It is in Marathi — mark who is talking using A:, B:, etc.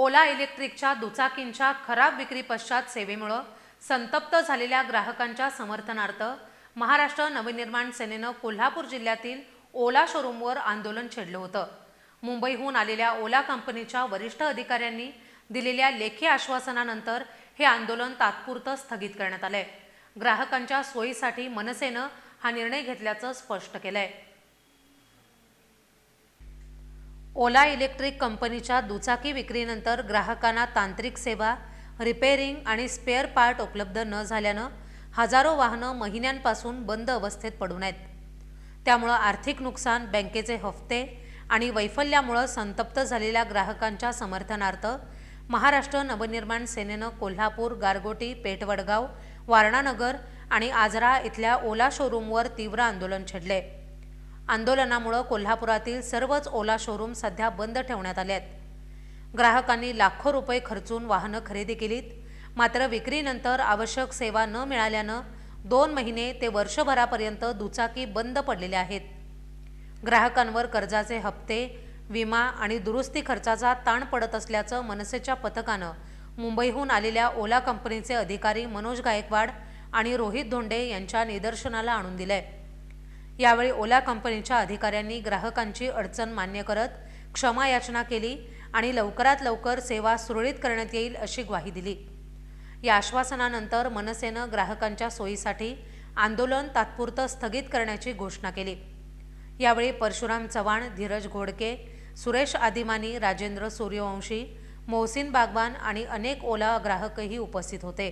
A: ओला इलेक्ट्रिकच्या दुचाकींच्या खराब विक्री पश्चात सेवेमुळे संतप्त झालेल्या ग्राहकांच्या समर्थनार्थ महाराष्ट्र नवनिर्माण सेनेनं कोल्हापूर जिल्ह्यातील ओला शोरूमवर आंदोलन छेडलं होतं। मुंबईहून आलेल्या ओला कंपनीच्या वरिष्ठ अधिकाऱ्यांनी दिलेल्या लेखी आश्वासनानंतर हे आंदोलन तात्पुरतं स्थगित करण्यात आलंय। ग्राहकांच्या सोयीसाठी मनसेनं हा निर्णय घेतल्याचं स्पष्ट केलंय। ओला इलेक्ट्रिक कंपनीच्या दुचाकी विक्रीनंतर ग्राहकांना तांत्रिक सेवा, रिपेअरिंग आणि स्पेअर पार्ट उपलब्ध न झाल्यानं हजारो वाहनं महिन्यांपासून बंद अवस्थेत पडून आहेत। त्यामुळे आर्थिक नुकसान, बँकेचे हप्ते आणि वैफल्यामुळे संतप्त झालेल्या ग्राहकांच्या समर्थनार्थ महाराष्ट्र नवनिर्माण सेनेनं कोल्हापूर, गारगोटी, पेठवडगाव, वारणानगर आणि आजरा इथल्या ओला शोरूमवर तीव्र आंदोलन छेडले। आंदोलनामुळे कोल्हापुरातील सर्वच ओला शोरूम सध्या बंद ठेवण्यात आले आहेत। ग्राहकांनी लाखो रुपये खर्चून वाहनं खरेदी केलीत, मात्र विक्रीनंतर आवश्यक सेवा न मिळाल्यानं 2 महिने ते वर्षभरापर्यंत दुचाकी बंद पडलेल्या आहेत। ग्राहकांवर कर्जाचे हप्ते, विमा आणि दुरुस्ती खर्चाचा ताण पडत असल्याचं मनसेच्या पथकानं मुंबईहून आलेल्या ओला कंपनीचे अधिकारी मनोज गायकवाड आणि रोहित धोंडे यांच्या निदर्शनाला आणून दिलंय। यावेळी ओला कंपनीच्या अधिकाऱ्यांनी ग्राहकांची अडचण मान्य करत क्षमा याचना केली आणि लवकरात लवकर सेवा सुरळीत करण्यात येईल अशी ग्वाही दिली। या आश्वासनानंतर मनसेनं ग्राहकांच्या सोयीसाठी आंदोलन तात्पुरतं स्थगित करण्याची घोषणा केली। यावेळी परशुराम चव्हाण, धीरज घोडके, सुरेश आदिमानी, राजेंद्र सूर्यवंशी, मोहसिन बागवान आणि अनेक ओला ग्राहकही उपस्थित होते।